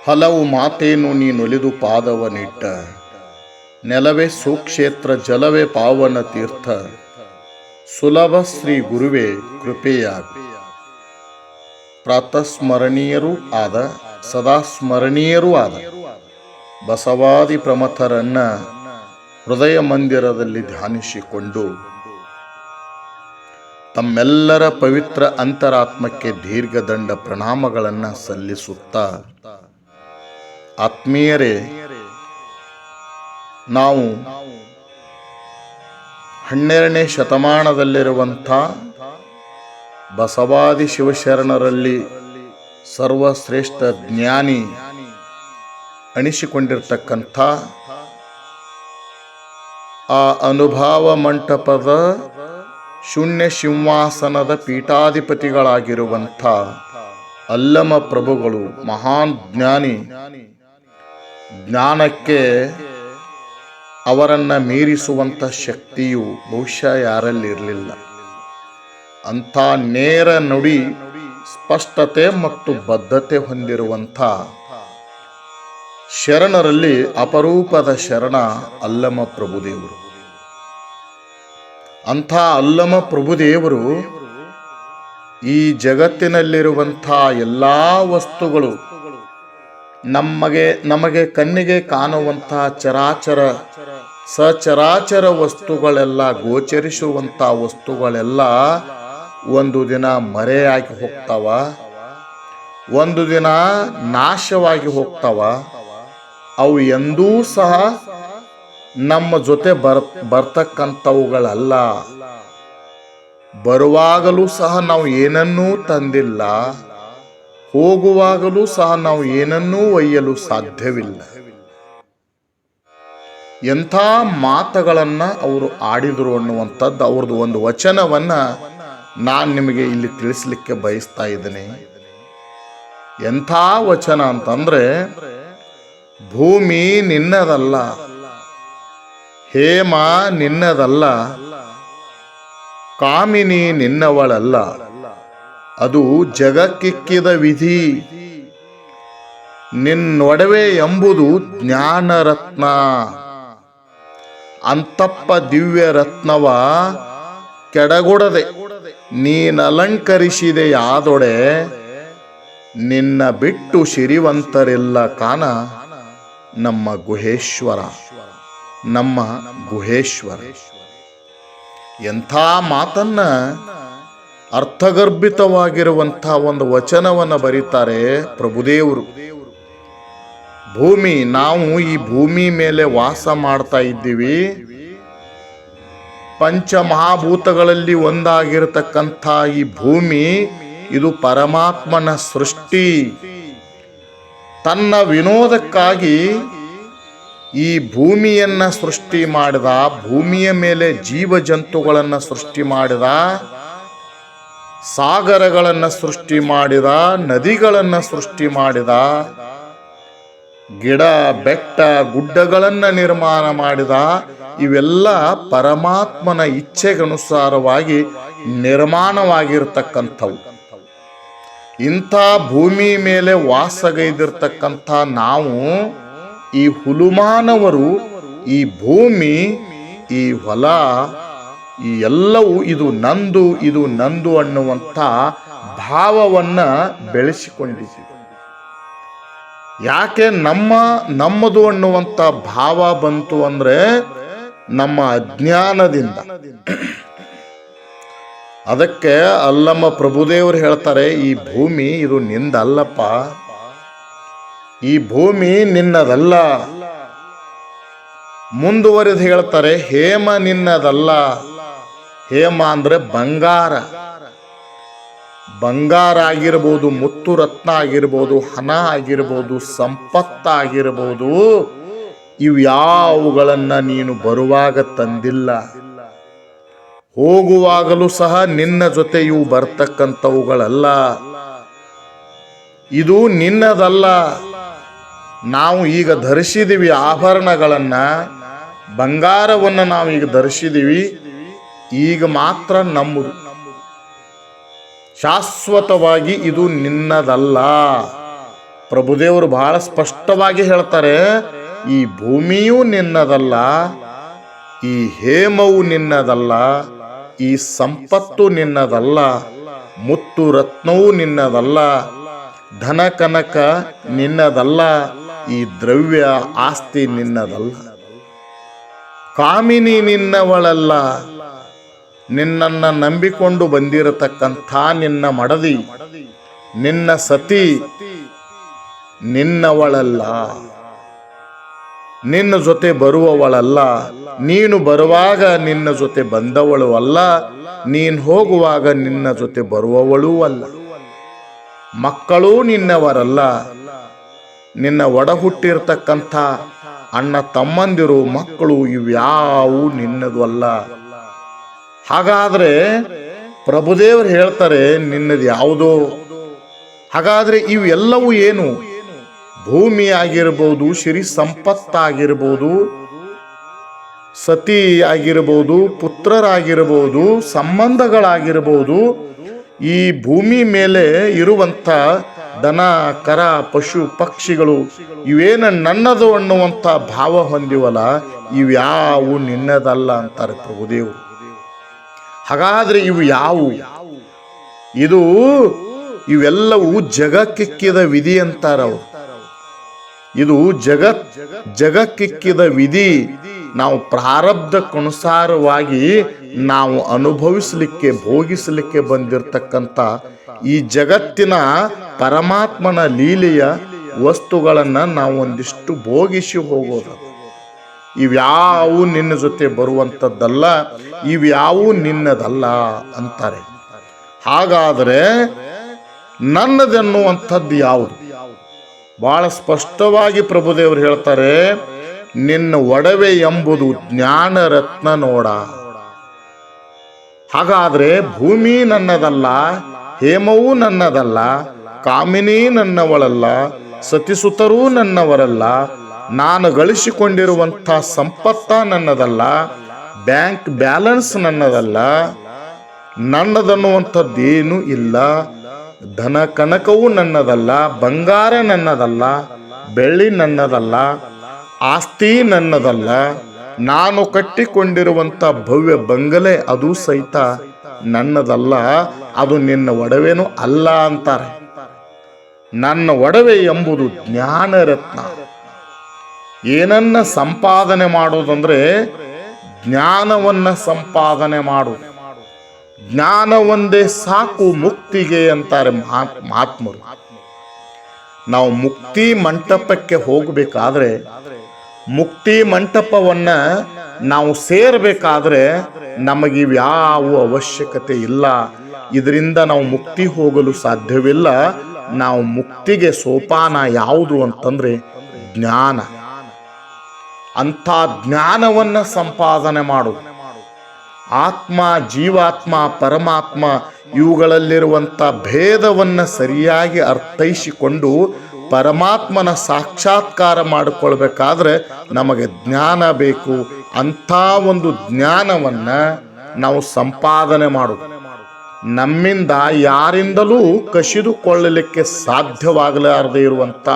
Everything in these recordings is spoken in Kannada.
ಹಲವು ಮಾತೇನು ನೀನೊಲಿದು ಪಾದವನಿಟ್ಟ, ನೆಲವೇ ಸುಕ್ಷೇತ್ರ ಜಲವೇ ಪಾವನ ತೀರ್ಥ, ಸುಲಭ ಶ್ರೀ ಗುರುವೇ ಕೃಪೆಯಾಗ. ಪ್ರಾತಸ್ಮರಣೀಯರೂ ಆದ ಸದಾ ಸ್ಮರಣೀಯರೂ ಆದ ಬಸವಾದಿ ಪ್ರಮಥರನ್ನ ಹೃದಯ ಮಂದಿರದಲ್ಲಿ ಧ್ಯಾನಿಸಿಕೊಂಡು ತಮ್ಮೆಲ್ಲರ ಪವಿತ್ರ ಅಂತರಾತ್ಮಕ್ಕೆ ದೀರ್ಘದಂಡ ಪ್ರಣಾಮಗಳನ್ನು ಸಲ್ಲಿಸುತ್ತಾ, ಆತ್ಮೀಯರೇ, ನಾವು 12ನೇ ಶತಮಾನದಲ್ಲಿರುವಂಥ ಬಸವಾದಿ ಶಿವಶರಣರಲ್ಲಿ ಸರ್ವಶ್ರೇಷ್ಠ ಜ್ಞಾನಿ ಅನಿಸಿಕೊಂಡಿರ್ತಕ್ಕಂಥ ಆ ಅನುಭಾವ ಮಂಟಪದ ಶೂನ್ಯ ಸಿಂಹಾಸನದ ಪೀಠಾಧಿಪತಿಗಳಾಗಿರುವಂಥ ಅಲ್ಲಮ ಪ್ರಭುಗಳು, ಮಹಾನ್ ಜ್ಞಾನಿ. ಜ್ಞಾನಕ್ಕೆ ಅವರನ್ನು ಮೀರಿಸುವಂಥ ಶಕ್ತಿಯು ಬಹುಶಃ ಯಾರಲ್ಲಿರಲಿಲ್ಲ. ಅಂಥ ನೇರ ನುಡಿ, ಸ್ಪಷ್ಟತೆ ಮತ್ತು ಬದ್ಧತೆ ಹೊಂದಿರುವಂಥ ಶರಣರಲ್ಲಿ ಅಪರೂಪದ ಶರಣ ಅಲ್ಲಮ ಪ್ರಭುದೇವರು. ಅಂಥ ಅಲ್ಲಮ ಪ್ರಭುದೇವರು ಈ ಜಗತ್ತಿನಲ್ಲಿರುವಂಥ ಎಲ್ಲ ವಸ್ತುಗಳು, ನಮಗೆ ಕಣ್ಣಿಗೆ ಕಾಣುವಂಥ ಚರಾಚರ ಸಚರಾಚರ ವಸ್ತುಗಳೆಲ್ಲ, ಗೋಚರಿಸುವಂಥ ವಸ್ತುಗಳೆಲ್ಲ ಒಂದು ದಿನ ಮರೆಯಾಗಿ ಹೋಗ್ತಾವ, ಒಂದು ದಿನ ನಾಶವಾಗಿ ಹೋಗ್ತಾವ. ಅವು ಎಂದೂ ಸಹ ನಮ್ಮ ಜೊತೆ ಬರ್ತಕ್ಕಂಥವುಗಳಲ್ಲ. ಬರುವಾಗಲೂ ಸಹ ನಾವು ಏನನ್ನೂ ತಂದಿಲ್ಲ, ಹೋಗುವಾಗಲೂ ಸಹ ನಾವು ಏನನ್ನೂ ಒಯ್ಯಲು ಸಾಧ್ಯವಿಲ್ಲ. ಎಂಥ ಮಾತುಗಳನ್ನು ಅವರು ಆಡಿದರು ಅನ್ನುವಂಥದ್ದು ಅವ್ರದ್ದು ಒಂದು ವಚನವನ್ನು ನಾನು ನಿಮಗೆ ಇಲ್ಲಿ ತಿಳಿಸ್ಲಿಕ್ಕೆ ಬಯಸ್ತಾ ಇದ್ದೇನೆ. ಎಂಥ ವಚನ ಅಂತಂದ್ರೆ, ಭೂಮಿ ನಿನ್ನದಲ್ಲ, ಹೇಮ ನಿನ್ನದಲ್ಲ, ಕಾಮಿನಿ ನಿನ್ನವಳಲ್ಲ, ಅದು ಜಗಕ್ಕಿಕ್ಕಿದ ವಿಧಿ, ನಿನ್ನೊಡವೆ ಎಂಬುದು ಜ್ಞಾನರತ್ನ, ಅಂತಪ್ಪ ದಿವ್ಯ ರತ್ನವ ಕೆಡಗೊಡದೆ ನೀನಲಂಕರಿಸಿದೆಯಾದೊಡೆ, ನಿನ್ನ ಬಿಟ್ಟು ಸಿರಿವಂತರಿಲ್ಲ ಕಾಣ ನಮ್ಮ ಗುಹೇಶ್ವರ, ನಮ್ಮ ಗುಹೇಶ್ವರ. ಎಂಥ ಮಾತನ್ನ, ಅರ್ಥಗರ್ಭಿತವಾಗಿರುವಂಥ ಒಂದು ವಚನವನ್ನು ಬರೀತಾರೆ ಪ್ರಭುದೇವರು. ಭೂಮಿ, ನಾವು ಈ ಭೂಮಿ ಮೇಲೆ ವಾಸ ಮಾಡ್ತಾ ಇದ್ದೀವಿ. ಪಂಚಮಹಾಭೂತಗಳಲ್ಲಿ ಒಂದಾಗಿರತಕ್ಕಂಥ ಈ ಭೂಮಿ, ಇದು ಪರಮಾತ್ಮನ ಸೃಷ್ಟಿ. ತನ್ನ ವಿನೋದಕ್ಕಾಗಿ ಈ ಭೂಮಿಯನ್ನ ಸೃಷ್ಟಿ ಮಾಡಿದ, ಭೂಮಿಯ ಮೇಲೆ ಜೀವ ಜಂತುಗಳನ್ನು ಸೃಷ್ಟಿ ಮಾಡಿದ, ಸಾಗರಗಳನ್ನು ಸೃಷ್ಟಿ ಮಾಡಿದ, ನದಿಗಳನ್ನು ಸೃಷ್ಟಿ ಮಾಡಿದ, ಗಿಡ ಬೆಟ್ಟ ಗುಡ್ಡಗಳನ್ನು ನಿರ್ಮಾಣ ಮಾಡಿದ. ಇವೆಲ್ಲ ಪರಮಾತ್ಮನ ಇಚ್ಛೆಗನುಸಾರವಾಗಿ ನಿರ್ಮಾಣವಾಗಿರ್ತಕ್ಕಂಥವು. ಇಂಥ ಭೂಮಿ ಮೇಲೆ ವಾಸಗೈದಿರ್ತಕ್ಕಂಥ ನಾವು, ಈ ಹುಲುಮಾನವರು, ಈ ಭೂಮಿ, ಈ ಹೊಲ, ಈ ಎಲ್ಲವೂ ಇದು ನಂದು, ಇದು ನಂದು ಅನ್ನುವಂಥ ಭಾವವನ್ನು ಬೆಳೆಸಿಕೊಂಡಿದ್ದೀವಿ. ಯಾಕೆ ನಮ್ಮದು ಅನ್ನುವಂಥ ಭಾವ ಬಂತು ಅಂದ್ರೆ, ನಮ್ಮ ಅಜ್ಞಾನದಿಂದ. ಅದಕ್ಕೆ ಅಲ್ಲಮ ಪ್ರಭುದೇವರು ಹೇಳ್ತಾರೆ, ಈ ಭೂಮಿ ಇದು ನಿಂದಲ್ಲಪ್ಪ, ಈ ಭೂಮಿ ನಿನ್ನದಲ್ಲ. ಮುಂದುವರೆದು ಹೇಳ್ತಾರೆ, ಹೇಮ ನಿನ್ನದಲ್ಲ. ಹೇಮ ಅಂದ್ರೆ ಬಂಗಾರ. ಬಂಗಾರ ಆಗಿರ್ಬೋದು, ಮುತ್ತು ರತ್ನ ಆಗಿರ್ಬೋದು, ಹಣ ಆಗಿರ್ಬೋದು, ಸಂಪತ್ತಾಗಿರ್ಬೋದು, ಇವ್ಯಾವುಗಳನ್ನ ನೀನು ಬರುವಾಗ ತಂದಿಲ್ಲ, ಹೋಗುವಾಗಲೂ ಸಹ ನಿನ್ನ ಜೊತೆ ಇವು ಬರ್ತಕ್ಕಂಥವುಗಳಲ್ಲ. ಇದು ನಿನ್ನದಲ್ಲ. ನಾವು ಈಗ ಧರಿಸಿದೀವಿ ಆಭರಣಗಳನ್ನ, ಬಂಗಾರವನ್ನು ನಾವು ಈಗ ಧರಿಸಿದೀವಿ, ಈಗ ಮಾತ್ರ ನಮ್ಮದು. ಶಾಶ್ವತವಾಗಿ ಇದು ನಿನ್ನದಲ್ಲ. ಪ್ರಭುದೇವರು ಬಹಳ ಸ್ಪಷ್ಟವಾಗಿ ಹೇಳ್ತಾರೆ, ಈ ಭೂಮಿಯೂ ನಿನ್ನದಲ್ಲ, ಈ ಹೇಮವು ನಿನ್ನದಲ್ಲ, ಈ ಸಂಪತ್ತು ನಿನ್ನದಲ್ಲ, ಮುತ್ತು ರತ್ನವೂ ನಿನ್ನದಲ್ಲ, ಧನ ಕನಕ ನಿನ್ನದಲ್ಲ, ಈ ದ್ರವ್ಯ ಆಸ್ತಿ ನಿನ್ನದಲ್ಲ. ಕಾಮಿನಿ ನಿನ್ನವಳಲ್ಲ, ನಿನ್ನನ್ನು ನಂಬಿಕೊಂಡು ಬಂದಿರತಕ್ಕಂಥ ನಿನ್ನ ಮಡದಿ, ನಿನ್ನ ಸತಿ ನಿನ್ನವಳಲ್ಲ, ನಿನ್ನ ಜೊತೆ ಬರುವವಳಲ್ಲ. ನೀನು ಬರುವಾಗ ನಿನ್ನ ಜೊತೆ ಬಂದವಳು ಅಲ್ಲ, ನೀನು ಹೋಗುವಾಗ ನಿನ್ನ ಜೊತೆ ಬರುವವಳೂ ಅಲ್ಲ. ಮಕ್ಕಳೂ ನಿನ್ನವರಲ್ಲ, ನಿನ್ನ ಒಡ ಹುಟ್ಟಿರ್ತಕ್ಕಂಥ ಅಣ್ಣ ತಮ್ಮಂದಿರು ಮಕ್ಕಳು ಇವ್ಯಾವೂ ನಿನ್ನದು ಅಲ್ಲ. ಹಾಗಾದ್ರೆ ಪ್ರಭುದೇವರು ಹೇಳ್ತಾರೆ ನಿನ್ನದು ಯಾವುದೋ. ಹಾಗಾದ್ರೆ ಇವೆಲ್ಲವೂ ಏನು? ಭೂಮಿ ಆಗಿರ್ಬೋದು, ಸಿರಿ ಸಂಪತ್ತಾಗಿರ್ಬೋದು, ಸತಿ ಆಗಿರ್ಬೋದು, ಪುತ್ರರಾಗಿರ್ಬೋದು, ಸಂಬಂಧಗಳಾಗಿರ್ಬೋದು, ಈ ಭೂಮಿ ಮೇಲೆ ಇರುವಂಥ ದನ ಕರ ಪಶು ಪಕ್ಷಿಗಳು ಇವೇನು ನನ್ನದು ಅನ್ನುವಂಥ ಭಾವ ಹೊಂದಿವಲ್ಲ, ಇವ್ಯಾವು ನಿನ್ನದಲ್ಲ ಅಂತಾರೆ ಪ್ರಭುದೇವರು. ಹಾಗಾದ್ರೆ ಇವು ಯಾವುವು? ಇವೆಲ್ಲವೂ ಜಗಕ್ಕಿಕ್ಕಿದ ವಿಧಿ ಅಂತಾರವರು. ಇದು ಜಗಕ್ಕಿಕ್ಕಿದ ವಿಧಿ. ನಾವು ಪ್ರಾರಬ್ಧಕ್ಕನುಸಾರವಾಗಿ ನಾವು ಅನುಭವಿಸಲಿಕ್ಕೆ ಭೋಗಿಸಲಿಕ್ಕೆ ಬಂದಿರತಕ್ಕಂಥ ಈ ಜಗತ್ತಿನ ಪರಮಾತ್ಮನ ಲೀಲೆಯ ವಸ್ತುಗಳನ್ನು ನಾವು ಒಂದಿಷ್ಟು ಭೋಗಿಸಿ ಹೋಗೋದು. ಇವ್ಯಾವು ನಿನ್ನ ಜೊತೆ ಬರುವಂಥದ್ದಲ್ಲ, ಇವ್ಯಾವು ನಿನ್ನದಲ್ಲ ಅಂತಾರೆ. ಹಾಗಾದರೆ ನನ್ನದೆನ್ನುವಂಥದ್ದು ಯಾವುದು? ಬಹಳ ಸ್ಪಷ್ಟವಾಗಿ ಪ್ರಭುದೇವರು ಹೇಳ್ತಾರೆ, ನಿನ್ನ ಒಡವೆ ಎಂಬುದು ಜ್ಞಾನ ರತ್ನ ನೋಡ. ಹಾಗಾದ್ರೆ ಭೂಮಿ ನನ್ನದಲ್ಲ, ಹೇಮವೂ ನನ್ನದಲ್ಲ, ಕಾಮಿನಿ ನನ್ನವಳಲ್ಲ, ಸತಿಸುತರೂ ನನ್ನವರಲ್ಲ, ನಾನು ಗಳಿಸಿಕೊಂಡಿರುವಂಥ ಸಂಪತ್ತ ನನ್ನದಲ್ಲ, ಬ್ಯಾಂಕ್ ಬ್ಯಾಲೆನ್ಸ್ ನನ್ನದಲ್ಲ, ನನ್ನದನ್ನುವಂಥದ್ದೇನೂ ಇಲ್ಲ. ಧನ ಕನಕವೂ ನನ್ನದಲ್ಲ, ಬಂಗಾರ ನನ್ನದಲ್ಲ, ಬೆಳ್ಳಿ ನನ್ನದಲ್ಲ, ಆಸ್ತಿ ನನ್ನದಲ್ಲ, ನಾನು ಕಟ್ಟಿಕೊಂಡಿರುವಂಥ ಭವ್ಯ ಬಂಗಲೆ ಅದು ಸಹಿತ ನನ್ನದಲ್ಲ, ಅದು ನಿನ್ನ ಒಡವೆನೂ ಅಲ್ಲ ಅಂತಾರೆ. ನನ್ನ ಒಡವೆ ಎಂಬುದು ಜ್ಞಾನ ರತ್ನ. ಏನನ್ನ ಸಂಪಾದನೆ ಮಾಡೋದಂದ್ರೆ ಜ್ಞಾನವನ್ನ ಸಂಪಾದನೆ ಮಾಡು. ಜ್ಞಾನ ಒಂದೇ ಸಾಕು ಮುಕ್ತಿಗೆ ಅಂತಾರೆ ಮಹಾತ್ಮರು. ನಾವು ಮುಕ್ತಿ ಮಂಟಪಕ್ಕೆ ಹೋಗಬೇಕಾದ್ರೆ, ಮುಕ್ತಿ ಮಂಟಪವನ್ನ ನಾವು ಸೇರಬೇಕಾದ್ರೆ ನಮಗಿವ್ಯಾವ ಅವಶ್ಯಕತೆ ಇಲ್ಲ. ಇದರಿಂದ ನಾವು ಮುಕ್ತಿ ಹೋಗಲು ಸಾಧ್ಯವಿಲ್ಲ. ನಾವು ಮುಕ್ತಿಗೆ ಸೋಪಾನ ಯಾವುದು ಅಂತಂದ್ರೆ ಜ್ಞಾನ. ಅಂಥ ಜ್ಞಾನವನ್ನ ಸಂಪಾದನೆ ಮಾಡು. ಆತ್ಮ, ಜೀವಾತ್ಮ, ಪರಮಾತ್ಮ ಇವುಗಳಲ್ಲಿರುವಂಥ ಭೇದವನ್ನು ಸರಿಯಾಗಿ ಅರ್ಥೈಸಿಕೊಂಡು ಪರಮಾತ್ಮನ ಸಾಕ್ಷಾತ್ಕಾರ ಮಾಡಿಕೊಳ್ಬೇಕಾದ್ರೆ ನಮಗೆ ಜ್ಞಾನ ಬೇಕು. ಅಂಥ ಒಂದು ಜ್ಞಾನವನ್ನು ನಾವು ಸಂಪಾದನೆ ಮಾಡೋದು. ನಮ್ಮಿಂದ ಯಾರಿಂದಲೂ ಕಸಿದುಕೊಳ್ಳಲಿಕ್ಕೆ ಸಾಧ್ಯವಾಗಲಾರದೆ ಇರುವಂಥ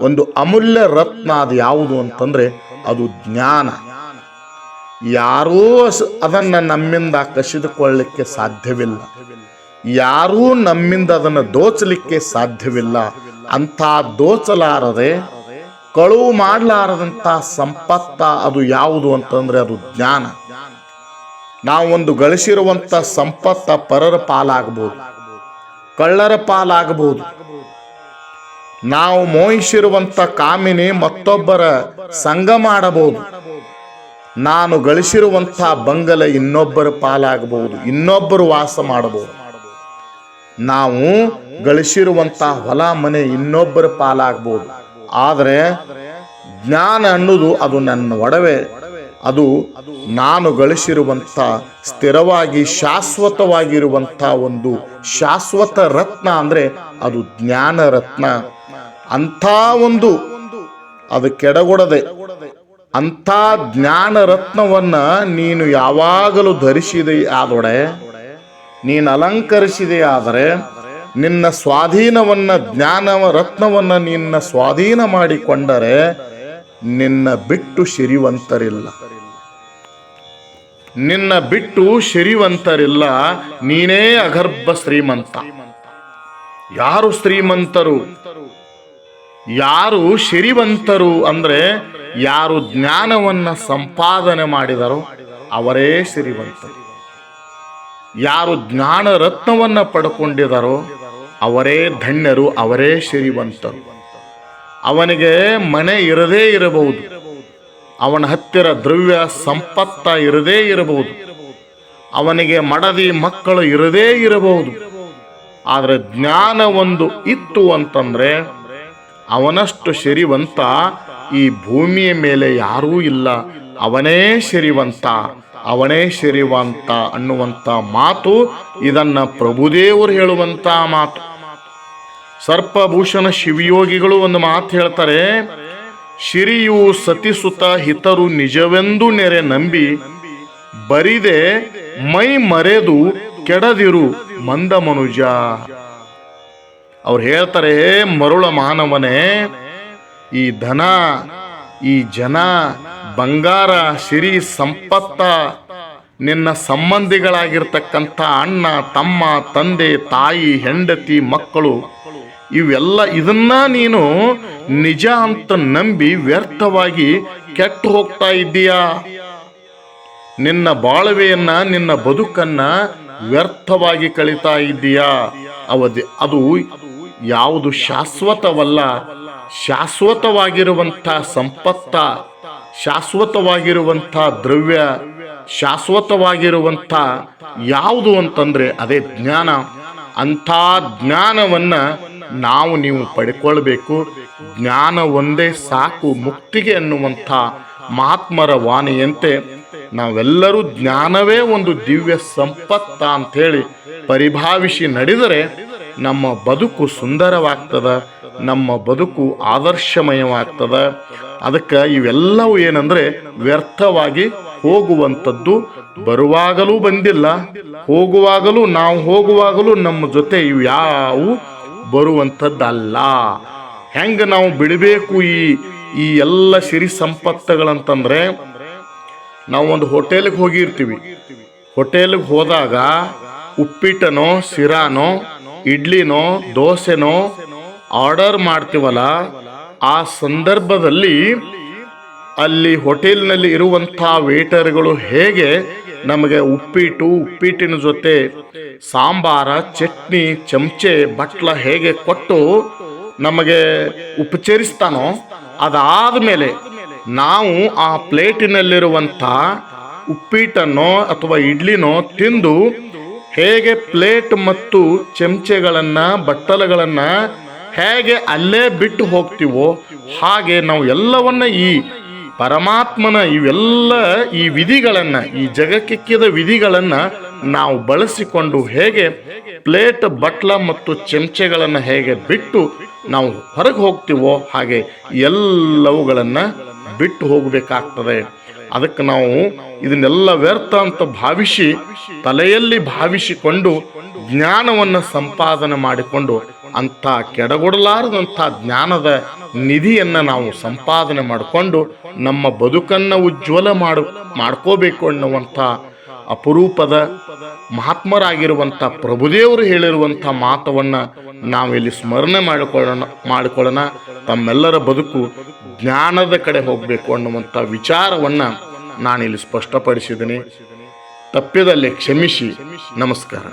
ಒಂದು ಅಮೂಲ್ಯ ರತ್ನ ಅದು ಯಾವುದು ಅಂತಂದ್ರೆ ಅದು ಜ್ಞಾನ. ಯಾರೂ ಅದನ್ನು ನಮ್ಮಿಂದ ಕಸಿದುಕೊಳ್ಳಲಿಕ್ಕೆ ಸಾಧ್ಯವಿಲ್ಲ. ಯಾರೂ ನಮ್ಮಿಂದ ಅದನ್ನು ದೋಚಲಿಕ್ಕೆ ಸಾಧ್ಯವಿಲ್ಲ. ಅಂಥ ದೋಚಲಾರದೆ ಕಳುವು ಮಾಡಲಾರದಂಥ ಸಂಪತ್ತ ಅದು ಯಾವುದು ಅಂತಂದ್ರೆ ಅದು ಜ್ಞಾನ. ನಾವೊಂದು ಗಳಿಸಿರುವಂಥ ಸಂಪತ್ತ ಪರರ ಪಾಲಾಗಬಹುದು, ಕಳ್ಳರ ಪಾಲಾಗಬಹುದು. ನಾವು ಮೋಹಿಸಿರುವಂಥ ಕಾಮಿನಿ ಮತ್ತೊಬ್ಬರ ಸಂಗ ಮಾಡಬಹುದು. ನಾನು ಗಳಿಸಿರುವಂಥ ಬಂಗಲೆ ಇನ್ನೊಬ್ಬರ ಪಾಲಾಗಬಹುದು, ಇನ್ನೊಬ್ಬರು ವಾಸ ಮಾಡಬಹುದು. ನಾವು ಗಳಿಸಿರುವಂಥ ಹೊಲ ಮನೆ ಇನ್ನೊಬ್ಬರ ಪಾಲಾಗಬಹುದು. ಆದರೆ ಜ್ಞಾನ ಅನ್ನೋದು ಅದು ನನ್ನ ಒಡವೆ. ಅದು ನಾನು ಗಳಿಸಿರುವಂಥ ಸ್ಥಿರವಾಗಿ ಶಾಶ್ವತವಾಗಿರುವಂಥ ಒಂದು ಶಾಶ್ವತ ರತ್ನ ಅಂದರೆ ಅದು ಜ್ಞಾನ ರತ್ನ. ಅಂಥ ಒಂದು ಅದು ಕೆಡಗೊಡದೆ ಅಂಥ ಜ್ಞಾನ ರತ್ನವನ್ನ ನೀನು ಯಾವಾಗಲೂ ಧರಿಸಿದೆ ಆದೊಡೆ, ನೀನು ಅಲಂಕರಿಸಿದೆ ಆದರೆ ನಿನ್ನ ಸ್ವಾಧೀನವನ್ನ ಜ್ಞಾನ ರತ್ನವನ್ನ ನಿನ್ನ ಸ್ವಾಧೀನ ಮಾಡಿಕೊಂಡರೆ ನಿನ್ನ ಬಿಟ್ಟು ಸಿರಿವಂತರಿಲ್ಲ. ನಿನ್ನ ಬಿಟ್ಟು ಸಿರಿವಂತರಿಲ್ಲ. ನೀನೇ ಅಗರ್ಭ ಶ್ರೀಮಂತ. ಯಾರು ಶ್ರೀಮಂತರು, ಯಾರು ಸಿರಿವಂತರು ಅಂದ್ರೆ ಯಾರು ಜ್ಞಾನವನ್ನ ಸಂಪಾದನೆ ಮಾಡಿದರೋ ಅವರೇ ಸಿರಿವಂತರು. ಯಾರು ಜ್ಞಾನ ರತ್ನವನ್ನ ಪಡ್ಕೊಂಡಿದ್ದಾರೋ ಅವರೇ ಧನ್ಯರು, ಅವರೇ ಸಿರಿವಂತರು. ಅವನಿಗೆ ಮನೆ ಇರದೇ ಇರಬಹುದು, ಅವನ ಹತ್ತಿರ ದ್ರವ್ಯ ಸಂಪತ್ತ ಇರದೇ ಇರಬಹುದು, ಅವನಿಗೆ ಮಡದಿ ಮಕ್ಕಳು ಇರದೇ ಇರಬಹುದು. ಆದರೆ ಜ್ಞಾನ ಒಂದು ಇತ್ತು ಅಂತಂದ್ರೆ ಅವನಷ್ಟು ಸಿರಿವಂತ ಈ ಭೂಮಿಯ ಮೇಲೆ ಯಾರೂ ಇಲ್ಲ. ಅವನೇ ಸಿರಿವಂತ, ಅವನೇ ಸಿರಿವಂತ ಅನ್ನುವಂಥ ಮಾತು ಇದನ್ನ ಪ್ರಭುದೇವರು ಹೇಳುವಂತ ಮಾತು. ಸರ್ಪಭೂಷಣ ಶಿವಯೋಗಿಗಳು ಒಂದು ಮಾತು ಹೇಳ್ತಾರೆ, ಶಿರಿಯು ಸತಿಸುತ ಹಿತರು ನಿಜವೆಂದು ನೆರೆ ನಂಬಿ ಬರಿದೆ ಮೈ ಮರೆದು ಕೆಡದಿರು ಮಂದ ಮನುಜ. ಅವ್ರು ಹೇಳ್ತಾರೆ, ಮರುಳ ಮಾನವನೇ, ಈ ಧನ, ಈ ಜನ, ಬಂಗಾರ, ಸಿರಿ ಸಂಪತ್ತ, ನಿನ್ನ ಸಂಬಂಧಿಗಳಾಗಿರ್ತಕ್ಕಂಥ ಅಣ್ಣ ತಮ್ಮ ತಂದೆ ತಾಯಿ ಹೆಂಡತಿ ಮಕ್ಕಳು, ಇದನ್ನ ನೀನು ನಿಜ ಅಂತ ನಂಬಿ ವ್ಯರ್ಥವಾಗಿ ಕೆಟ್ಟು ಹೋಗ್ತಾ ಇದ್ದೀಯಾ. ನಿನ್ನ ಬಾಳ್ವೆಯನ್ನ, ನಿನ್ನ ಬದುಕನ್ನ ವ್ಯರ್ಥವಾಗಿ ಕಳೀತಾ ಇದ್ದೀಯಾ. ಅದು ಯಾವುದು ಶಾಶ್ವತವಲ್ಲ. ಶಾಶ್ವತವಾಗಿರುವಂಥ ಸಂಪತ್ತ, ಶಾಶ್ವತವಾಗಿರುವಂಥ ದ್ರವ್ಯ, ಶಾಶ್ವತವಾಗಿರುವಂಥ ಯಾವುದು ಅಂತಂದ್ರೆ ಅದೇ ಜ್ಞಾನ. ಅಂಥ ಜ್ಞಾನವನ್ನ ನಾವು ನೀವು ಪಡ್ಕೊಳ್ಬೇಕು. ಜ್ಞಾನ ಒಂದೇ ಸಾಕು ಮುಕ್ತಿಗೆ ಅನ್ನುವಂಥ ಮಹಾತ್ಮರ ವಾಣಿಯಂತೆ ನಾವೆಲ್ಲರೂ ಜ್ಞಾನವೇ ಒಂದು ದಿವ್ಯ ಸಂಪತ್ತ ಅಂಥೇಳಿ ಪರಿಭಾವಿಸಿ ನಡೆದರೆ ನಮ್ಮ ಬದುಕು ಸುಂದರವಾಗ್ತದ, ನಮ್ಮ ಬದುಕು ಆದರ್ಶಮಯವಾಗ್ತದ. ಅದಕ್ಕೆ ಇವೆಲ್ಲವೂ ಏನಂದ್ರೆ ವ್ಯರ್ಥವಾಗಿ ಹೋಗುವಂಥದ್ದು. ಬರುವಾಗಲೂ ಬಂದಿಲ್ಲ, ನಾವು ಹೋಗುವಾಗಲೂ ನಮ್ಮ ಜೊತೆ ಇವು ಯಾವು ಬರುವಂಥದ್ದಲ್ಲ. ಹೆಂಗೆ ನಾವು ಬಿಡಬೇಕು ಈ ಎಲ್ಲ ಸಿರಿ ಸಂಪತ್ತುಗಳಂತಂದ್ರೆ, ನಾವು ಒಂದು ಹೋಟೆಲ್ಗೆ ಹೋಗಿರ್ತೀವಿ. ಹೋಟೆಲ್ಗೆ ಹೋದಾಗ ಉಪ್ಪಿಟ್ಟನೋ ಸಿರಾನೋ ಇಡ್ಲಿನೋ ದೋಸೆನೋ ಆರ್ಡರ್ ಮಾಡ್ತೀವಲ್ಲ, ಆ ಸಂದರ್ಭದಲ್ಲಿ ಅಲ್ಲಿ ಹೋಟೆಲ್ನಲ್ಲಿ ಇರುವಂಥ ವೇಟರ್ಗಳು ಹೇಗೆ ನಮಗೆ ಉಪ್ಪಿಟ್ಟಿನ ಜೊತೆ ಸಾಂಬಾರ, ಚಟ್ನಿ, ಚಮಚೆ, ಬಟ್ಲ ಹೇಗೆ ಕೊಟ್ಟು ನಮಗೆ ಉಪಚರಿಸ್ತಾನೋ, ಅದಾದ್ಮೇಲೆ ನಾವು ಆ ಪ್ಲೇಟಿನಲ್ಲಿರುವಂಥ ಉಪ್ಪಿಟ್ಟನ್ನೋ ಅಥವಾ ಇಡ್ಲಿನೋ ತಿಂದು ಹೇಗೆ ಪ್ಲೇಟ್ ಮತ್ತು ಚಮಚೆಗಳನ್ನ, ಬಟ್ಟಲುಗಳನ್ನ ಹೇಗೆ ಅಲ್ಲೇ ಬಿಟ್ಟು ಹೋಗ್ತೀವೋ ಹಾಗೆ ನಾವು ಎಲ್ಲವನ್ನ ಈ ಪರಮಾತ್ಮನ ಈ ವಿಧಿಗಳನ್ನ, ಈ ಜಗಕ್ಕಿಕ್ಕಿದ ವಿಧಿಗಳನ್ನ ನಾವು ಬಳಸಿಕೊಂಡು ಹೇಗೆ ಪ್ಲೇಟ್, ಬಟ್ಲ ಮತ್ತು ಚಮಚೆಗಳನ್ನ ಹೇಗೆ ಬಿಟ್ಟು ನಾವು ಹೊರಗೆ ಹೋಗ್ತೀವೋ ಹಾಗೆ ಎಲ್ಲವುಗಳನ್ನ ಬಿಟ್ಟು ಹೋಗಬೇಕಾಗ್ತದೆ. ಅದಕ್ಕೆ ನಾವು ಇದನ್ನೆಲ್ಲ ವ್ಯರ್ಥ ಅಂತ ಭಾವಿಸಿ ತಲೆಯಲ್ಲಿ ಭಾವಿಸಿಕೊಂಡು ಜ್ಞಾನವನ್ನು ಸಂಪಾದನೆ ಮಾಡಿಕೊಂಡು ಅಂಥ ಕೆಡಗೊಡಲಾರದಂಥ ಜ್ಞಾನದ ನಿಧಿಯನ್ನು ನಾವು ಸಂಪಾದನೆ ಮಾಡಿಕೊಂಡು ನಮ್ಮ ಬದುಕನ್ನು ಉಜ್ವಲ ಮಾಡ್ಕೋಬೇಕು ಅನ್ನುವಂಥ ಅಪರೂಪದ ಮಹಾತ್ಮರಾಗಿರುವಂಥ ಪ್ರಭುದೇವರು ಹೇಳಿರುವಂಥ ಮಾತವನ್ನು ನಾವಿಲ್ಲಿ ಸ್ಮರಣೆ ಮಾಡಿಕೊಳ್ಳೋಣ. ತಮ್ಮೆಲ್ಲರ ಬದುಕು ಜ್ಞಾನದ ಕಡೆ ಹೋಗಬೇಕು ಅನ್ನುವಂಥ ವಿಚಾರವನ್ನು ನಾನಿಲ್ಲಿ ಸ್ಪಷ್ಟಪಡಿಸಿದ್ದೀನಿ. ತಪ್ಪಿದಲ್ಲಿ ಕ್ಷಮಿಸಿ. ನಮಸ್ಕಾರ.